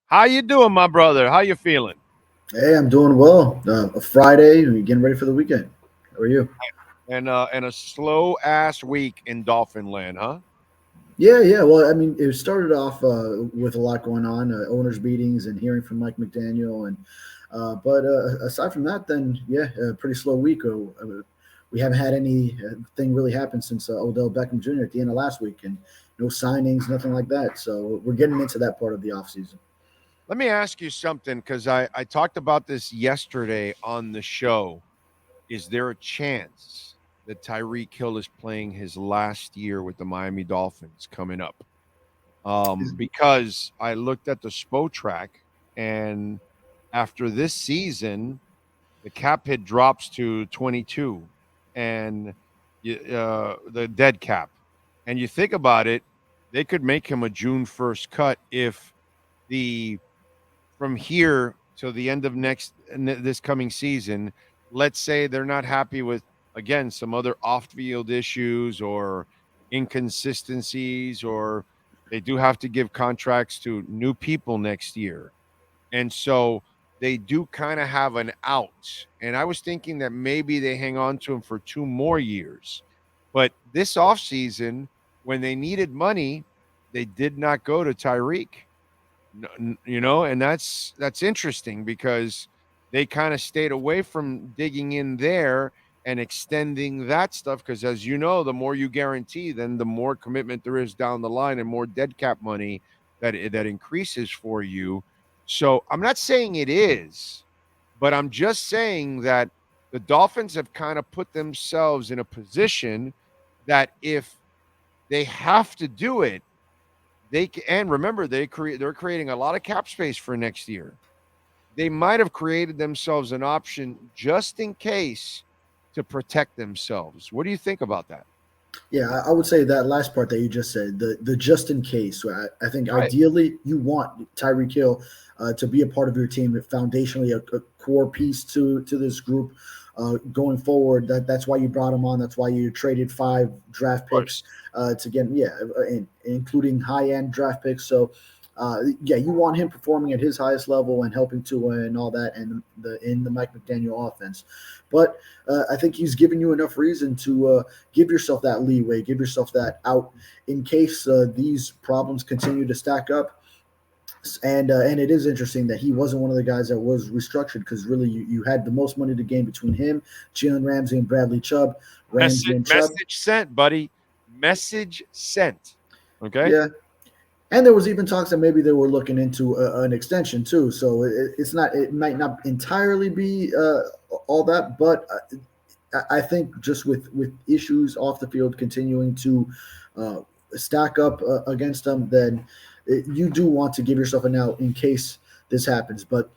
How you doing, my brother? How you feeling? Hey, I'm doing well. A Friday, we're getting ready for the weekend. How are you? And a slow ass week in Dolphin land, huh? Yeah. Well, I mean, it started off with a lot going on, owners' meetings and hearing from Mike McDaniel, and but aside from that, then yeah, a pretty slow week. We haven't had anything really happen since Odell Beckham Jr. at the end of last week, and no signings, nothing like that. So we're getting into that part of the offseason. Let me ask you something because I talked about this yesterday on the show. Is there a chance that Tyreek Hill is playing his last year with the Miami Dolphins coming up? Because I looked at the SPO track, and after this season, the cap hit drops to 22, and the dead cap. And you think about it, they could make him a June 1st cut if the from here till the end of this coming season, let's say they're not happy with again some other off-field issues or inconsistencies, or they do have to give contracts to new people next year, and so they do kind of have an out. And I was thinking that maybe they hang on to him for 2 more years. But this offseason, when they needed money, they did not go to Tyreek. And that's interesting because they kind of stayed away from digging in there and extending that stuff because, as you know, the more you guarantee, then the more commitment there is down the line and more dead cap money that increases for you. So I'm not saying it is, but I'm just saying that the Dolphins have kind of put themselves in a position that if they have to do it, and remember they're creating a lot of cap space for next year. They might have created themselves an option just in case to protect themselves. What do you think about that? Yeah, I would say that last part that you just said, the just in case. So I think Right. ideally you want Tyreek Hill to be a part of your team, foundationally a core piece to this group going forward. That's why you brought him on. That's why you traded 5 draft Of picks course. to get including high end draft picks. So yeah, you want him performing at his highest level and helping to win and all that, and in the Mike McDaniel offense. But I think he's given you enough reason to give yourself that leeway, give yourself that out in case these problems continue to stack up. And it is interesting that he wasn't one of the guys that was restructured because really you had the most money to gain between him, Jalen Ramsey, and Bradley Chubb. Ramsey Message and Chubb, message sent, buddy. Message sent. Okay? yeah. And there was even talks that maybe they were looking into an extension too. So it's not, it might not entirely be all that, but I think just with issues off the field continuing to uh, stack up against them, then you do want to give yourself an out in case this happens. But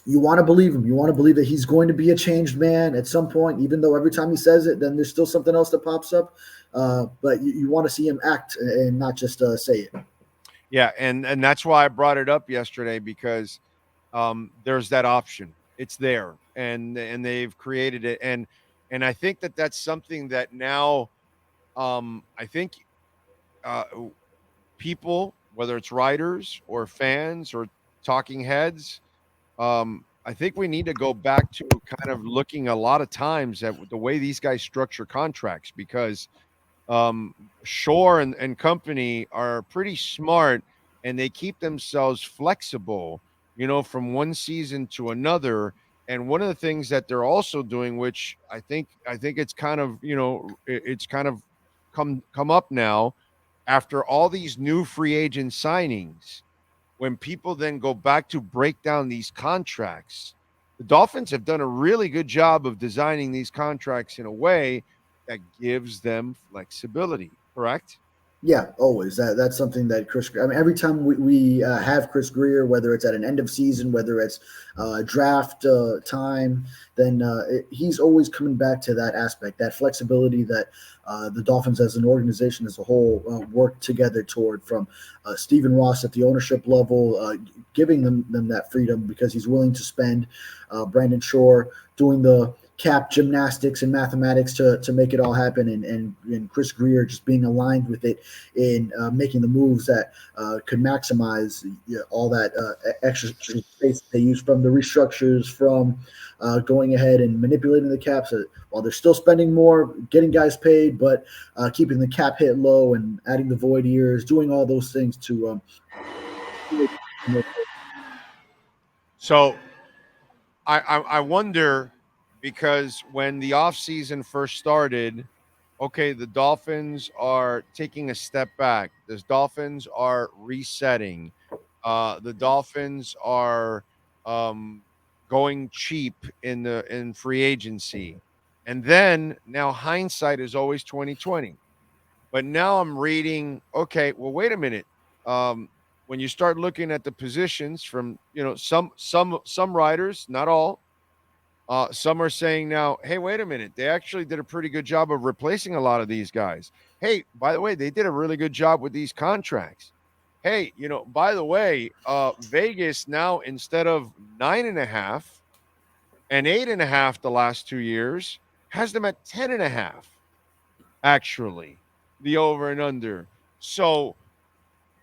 you want to believe him. You want to believe that he's going to be a changed man at some point, even though every time he says it, then there's still something else that pops up. But you want to see him act and not just say it. Yeah, and that's why I brought it up yesterday because there's that option. It's there, and they've created it, and I think that that's something that now I think uh, people, whether it's writers or fans or talking heads, I think we need to go back to kind of looking a lot of times at the way these guys structure contracts because Shore and company are pretty smart and they keep themselves flexible, from one season to another. And one of the things that they're also doing, which I think it's kind of, it's kind of come up now after all these new free agent signings, when people then go back to break down these contracts, the Dolphins have done a really good job of designing these contracts in a way that gives them flexibility, correct? Yeah, always. That's something that Chris. I mean, every time we have Chris Greer, whether it's at an end of season, whether it's draft time, then he's always coming back to that aspect, that flexibility that the Dolphins as an organization as a whole work together toward. From Stephen Ross at the ownership level, giving them that freedom because he's willing to spend. Brandon Shore doing cap gymnastics and mathematics to make it all happen, and Chris Greer just being aligned with it in making the moves that could maximize all that extra space they use from the restructures, from going ahead and manipulating the caps while they're still spending more, getting guys paid, but keeping the cap hit low and adding the void years, doing all those things to. So I wonder, because when the offseason first started, okay, the Dolphins are taking a step back. The Dolphins are resetting. The Dolphins are um, going cheap in free agency, and then now hindsight is always 2020. But now I'm reading, okay, well, wait a minute. Um, when you start looking at the positions from, some writers, not all, some are saying now, hey, wait a minute. They actually did a pretty good job of replacing a lot of these guys. Hey, by the way, they did a really good job with these contracts. Hey, by the way, Vegas now, instead of 9.5 and 8.5 the last 2 years, has them at 10.5, actually, the over and under. So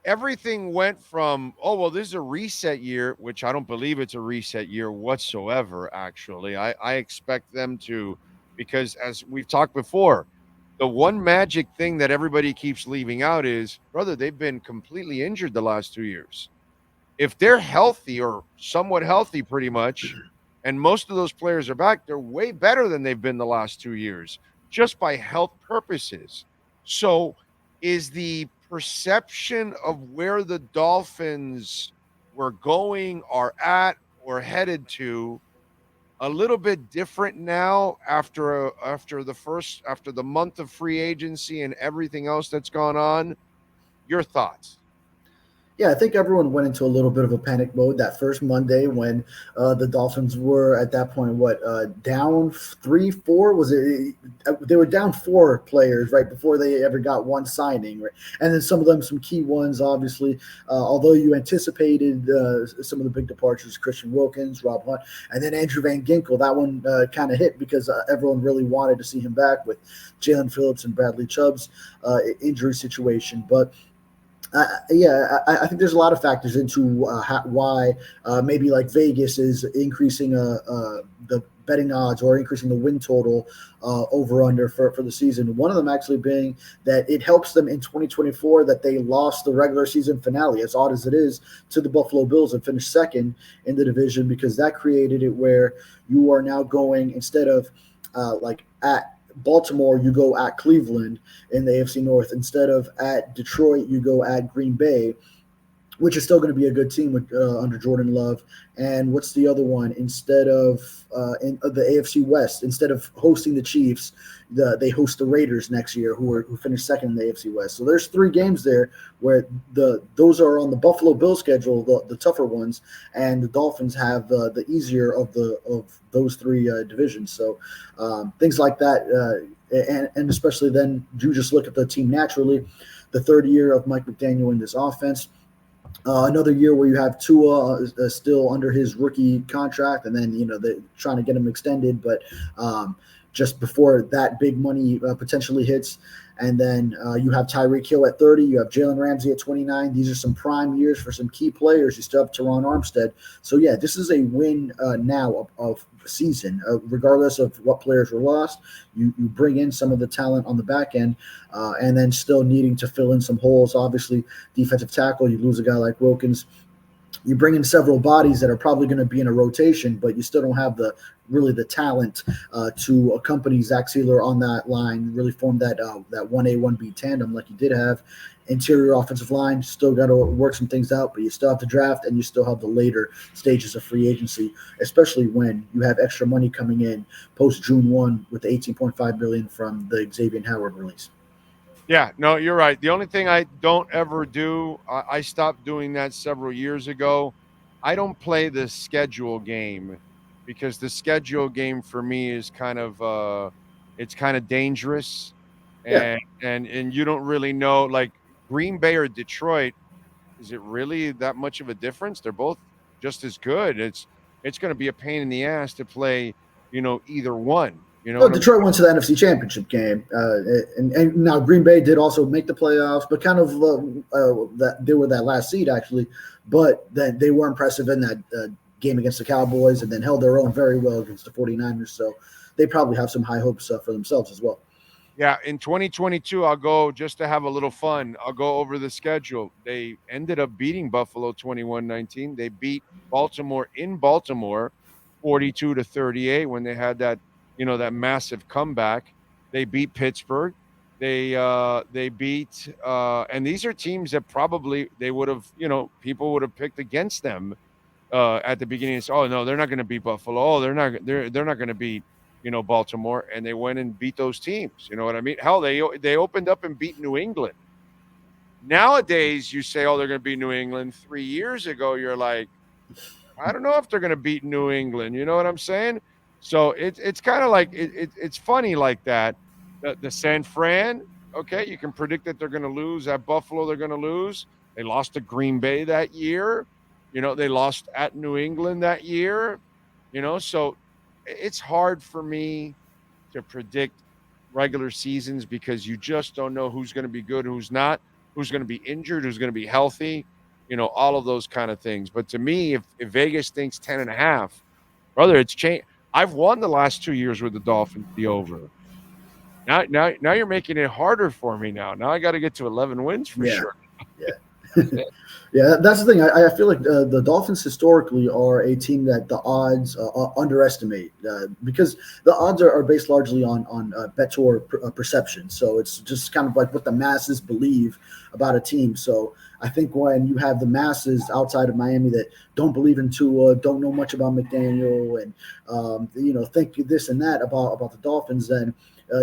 everything went from, oh, well, this is a reset year, which I don't believe it's a reset year whatsoever. Actually, I expect them to, because as we've talked before, the one magic thing that everybody keeps leaving out is, brother, they've been completely injured the last 2 years. If they're healthy or somewhat healthy, pretty much, and most of those players are back, they're way better than they've been the last 2 years, just by health purposes. So is the perception of where the Dolphins were going, are at, or headed to a little bit different now after the month of free agency and everything else that's gone on? Your thoughts? Yeah, I think everyone went into a little bit of a panic mode that first Monday when the Dolphins were at that point down 3-4, was it? They were down four players right before they ever got one signing, right? And then some of them some key ones, obviously. Although you anticipated some of the big departures, Christian Wilkins, Rob Hunt, and then Andrew Van Ginkel. That one kind of hit because everyone really wanted to see him back with Jalen Phillips and Bradley Chubb's injury situation, but. I think there's a lot of factors into why maybe like Vegas is increasing the betting odds or increasing the win total over under for the season. One of them actually being that it helps them in 2024 that they lost the regular season finale, as odd as it is, to the Buffalo Bills and finished second in the division, because that created it where you are now going, instead of like at Baltimore, you go at Cleveland in the AFC North. Instead of at Detroit, you go at Green Bay, which is still going to be a good team with, under Jordan Love. And what's the other one? Instead of in the AFC West, instead of hosting the Chiefs, they host the Raiders next year, who finished second in the AFC West. So there's three games there where those are on the Buffalo Bills schedule, the tougher ones, and the Dolphins have the easier of those three divisions. So things like that, and especially then you just look at the team naturally. The third year of Mike McDaniel in this offense. Another year where you have Tua still under his rookie contract, and then they're trying to get him extended, but just before that big money potentially hits. And then you have Tyreek Hill at 30. You have Jalen Ramsey at 29. These are some prime years for some key players. You still have Teron Armstead. So, yeah, this is a win now of season, regardless of what players were lost. You bring in some of the talent on the back end, and then still needing to fill in some holes. Obviously, defensive tackle, you lose a guy like Wilkins. You bring in several bodies that are probably going to be in a rotation, but you still don't have the talent to accompany Zach Sealer on that line, really form that 1A 1B tandem like you did have. Interior offensive line, still got to work some things out, but you still have to draft, and you still have the later stages of free agency, especially when you have extra money coming in post June 1 with the $18.5 million from the Xavier Howard release. Yeah, no, you're right. The only thing I don't ever do, I stopped doing that several years ago. I don't play the schedule game, because the schedule game for me is it's kind of dangerous, Yeah. and you don't really know, like Green Bay or Detroit, is it really that much of a difference? They're both just as good. It's going to be a pain in the ass to play either one. You know No, what I'm Detroit went to the NFC Championship game, and now Green Bay did also make the playoffs, but kind of that they were that last seed actually, but that they were impressive in that game against the Cowboys, and then held their own very well against the 49ers. So they probably have some high hopes for themselves as well. Yeah, in 2022, I'll go just to have a little fun. I'll go over the schedule. They ended up beating Buffalo 21-19. They beat Baltimore in Baltimore 42-38 when they had that massive comeback. They beat Pittsburgh. They beat and these are teams that probably they would have, people would have picked against them at the beginning. Oh no, they're not going to beat Buffalo. Oh, they're not going to beat Baltimore, and they went and beat those teams. You know what I mean? Hell, they opened up and beat New England. Nowadays, you say, oh, they're going to beat New England. 3 years ago, you're like, I don't know if they're going to beat New England. You know what I'm saying? So it's kind of like it's funny like that. The San Fran, okay, you can predict that they're going to lose. At Buffalo, they're going to lose. They lost to Green Bay that year. They lost at New England that year. So it's hard for me to predict regular seasons because you just don't know who's going to be good, who's not, who's going to be injured, who's going to be healthy, all of those kind of things. But to me, if Vegas thinks 10.5, brother, it's changed. I've won the last 2 years with the Dolphins, the over. Now you're making it harder for me now. Now I got to get to 11 wins for sure. Yeah. Yeah, that's the thing. I feel like the Dolphins historically are a team that the odds underestimate because the odds are based largely on bettor perception. So it's just kind of like what the masses believe about a team. So I think when you have the masses outside of Miami that don't believe in Tua, don't know much about McDaniel, and think this and that about the Dolphins, then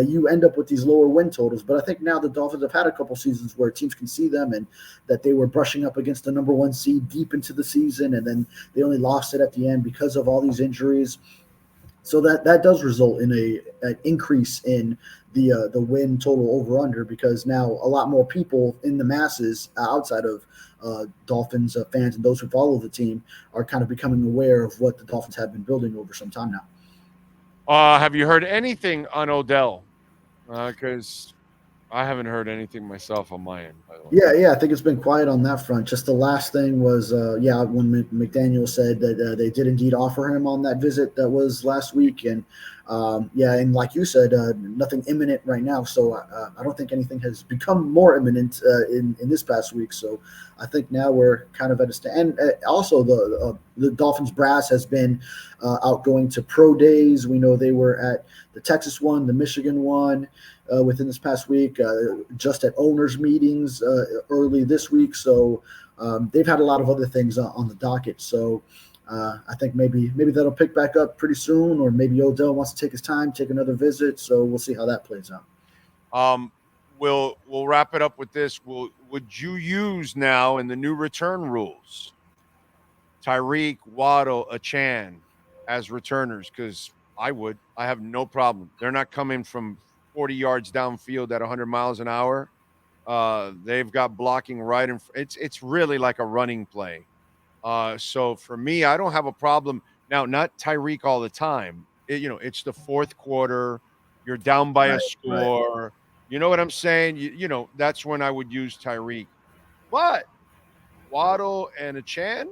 you end up with these lower win totals. But I think now the Dolphins have had a couple seasons where teams can see them and that they were brushing up against the number one seed deep into the season, and then they only lost it at the end because of all these injuries. So that does result in an increase in the win total over under, because now a lot more people in the masses outside of Dolphins fans and those who follow the team are kind of becoming aware of what the Dolphins have been building over some time now. Have you heard anything on Odell? Because I haven't heard anything myself on my end, by the way. Yeah, I think it's been quiet on that front. Just the last thing was, when McDaniel said that they did indeed offer him on that visit that was last week, and and like you said, nothing imminent right now. So I don't think anything has become more imminent in this past week. So I think now we're kind of at a stand. And also, the Dolphins brass has been out going to pro days. We know they were at the Texas one, the Michigan one. Within this past week, just at owners' meetings early this week. So they've had a lot of other things on the docket. So I think maybe that'll pick back up pretty soon, or maybe Odell wants to take his time, take another visit. So we'll see how that plays out. We'll wrap it up with this. Would you use now in the new return rules Tyreek, Waddle, Achan as returners? Because I would. I have no problem. They're not coming from 40 yards downfield at 100 miles an hour. They've got blocking right in. It's really like a running play. So for me, I don't have a problem now. Not Tyreek all the time. It's the fourth quarter. You're down by a score. Right. You know what I'm saying? That's when I would use Tyreek. But Waddle and Achan,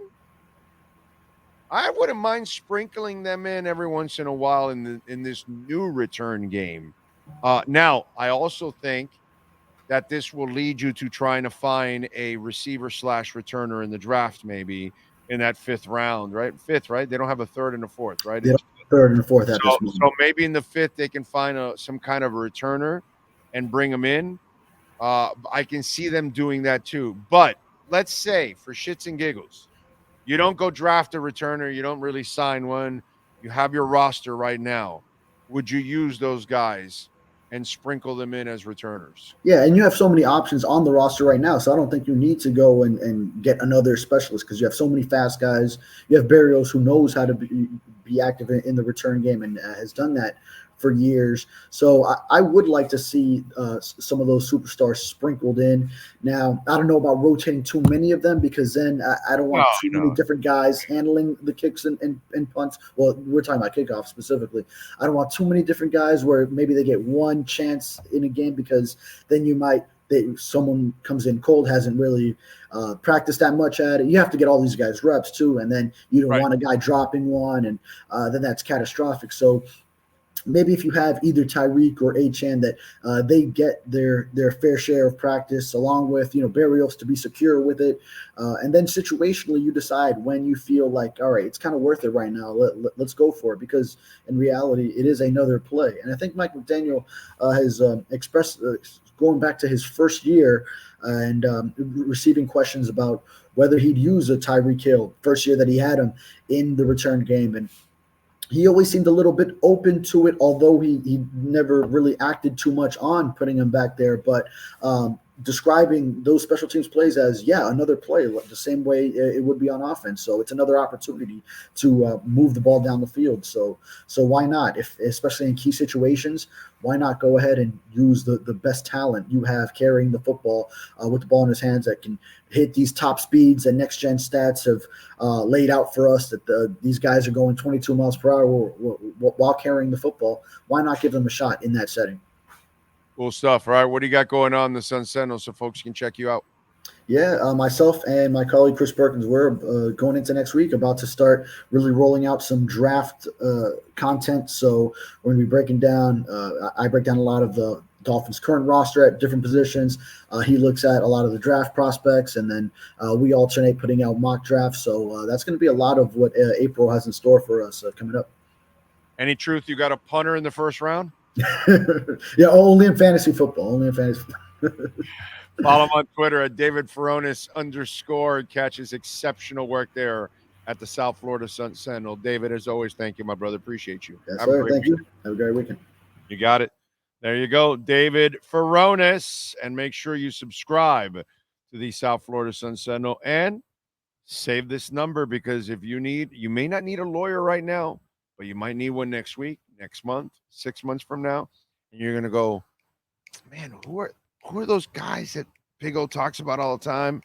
I wouldn't mind sprinkling them in every once in a while in this new return game. Now, I also think that this will lead you to trying to find a receiver / returner in the draft, maybe in that fifth round, right? Fifth, right? They don't have a third and a fourth, right? Third and a fourth at this moment. So maybe in the fifth they can find some kind of a returner and bring them in. I can see them doing that too. But let's say, for shits and giggles, you don't go draft a returner. You don't really sign one. You have your roster right now. Would you use those guys and sprinkle them in as returners? Yeah, and you have so many options on the roster right now, so I don't think you need to go and get another specialist, because you have so many fast guys. You have Berrios, who knows how to be active in the return game and has done that for years. So I would like to see some of those superstars sprinkled in. Now, I don't know about rotating too many of them, because then I don't want too many different guys handling the kicks and punts. Well, we're talking about kickoff specifically. I don't want too many different guys where maybe they get one chance in a game, because then someone comes in cold, hasn't really practiced that much at it. You have to get all these guys reps too, and then you don't want a guy dropping one, and then that's catastrophic. So maybe if you have either Tyreek or Achane, that they get their fair share of practice, along with Barrios to be secure with it, and then situationally you decide when you feel like, all right, it's kind of worth it right now. Let's go for it, because in reality it is another play. And I think Mike McDaniel has expressed, going back to his first year and receiving questions about whether he'd use a Tyreek Hill first year that he had him in the return game, and he always seemed a little bit open to it, although he never really acted too much on putting him back there. But describing those special teams plays as, another play, the same way it would be on offense. So it's another opportunity to move the ball down the field. So why not? Especially in key situations, why not go ahead and use the best talent you have carrying the football with the ball in his hands, that can hit these top speeds and next-gen stats have laid out for us, that these guys are going 22 miles per hour while carrying the football. Why not give them a shot in that setting? Cool stuff. All right, what do you got going on in the Sun Sentinel so folks can check you out? Yeah, myself and my colleague Chris Perkins, we're going into next week about to start really rolling out some draft content. So we're going to be breaking down, I break down a lot of the Dolphins' current roster at different positions. He looks at a lot of the draft prospects, and then we alternate putting out mock drafts. So that's going to be a lot of what April has in store for us coming up. Any truth you got a punter in the first round? Yeah, only in fantasy football. Only in fantasy football. Follow him on Twitter at David Furones _ catch his exceptional work there at the South Florida Sun Sentinel. David, as always, thank you, my brother. Appreciate you. Yes, sir. Thank you. Have a great weekend. You got it. There you go, David Furones. And make sure you subscribe to the South Florida Sun Sentinel and save this number, because if you may not need a lawyer right now, but you might need one next week, next month, 6 months from now. And you're going to go, man, who are those guys that Big O talks about all the time?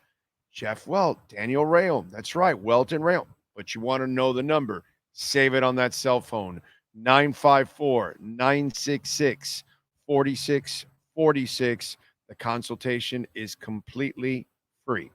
Jeff Welt, Daniel Rheaume. That's right, Welt and Rheaume. But you want to know the number. Save it on that cell phone, 954-966-4646. The consultation is completely free.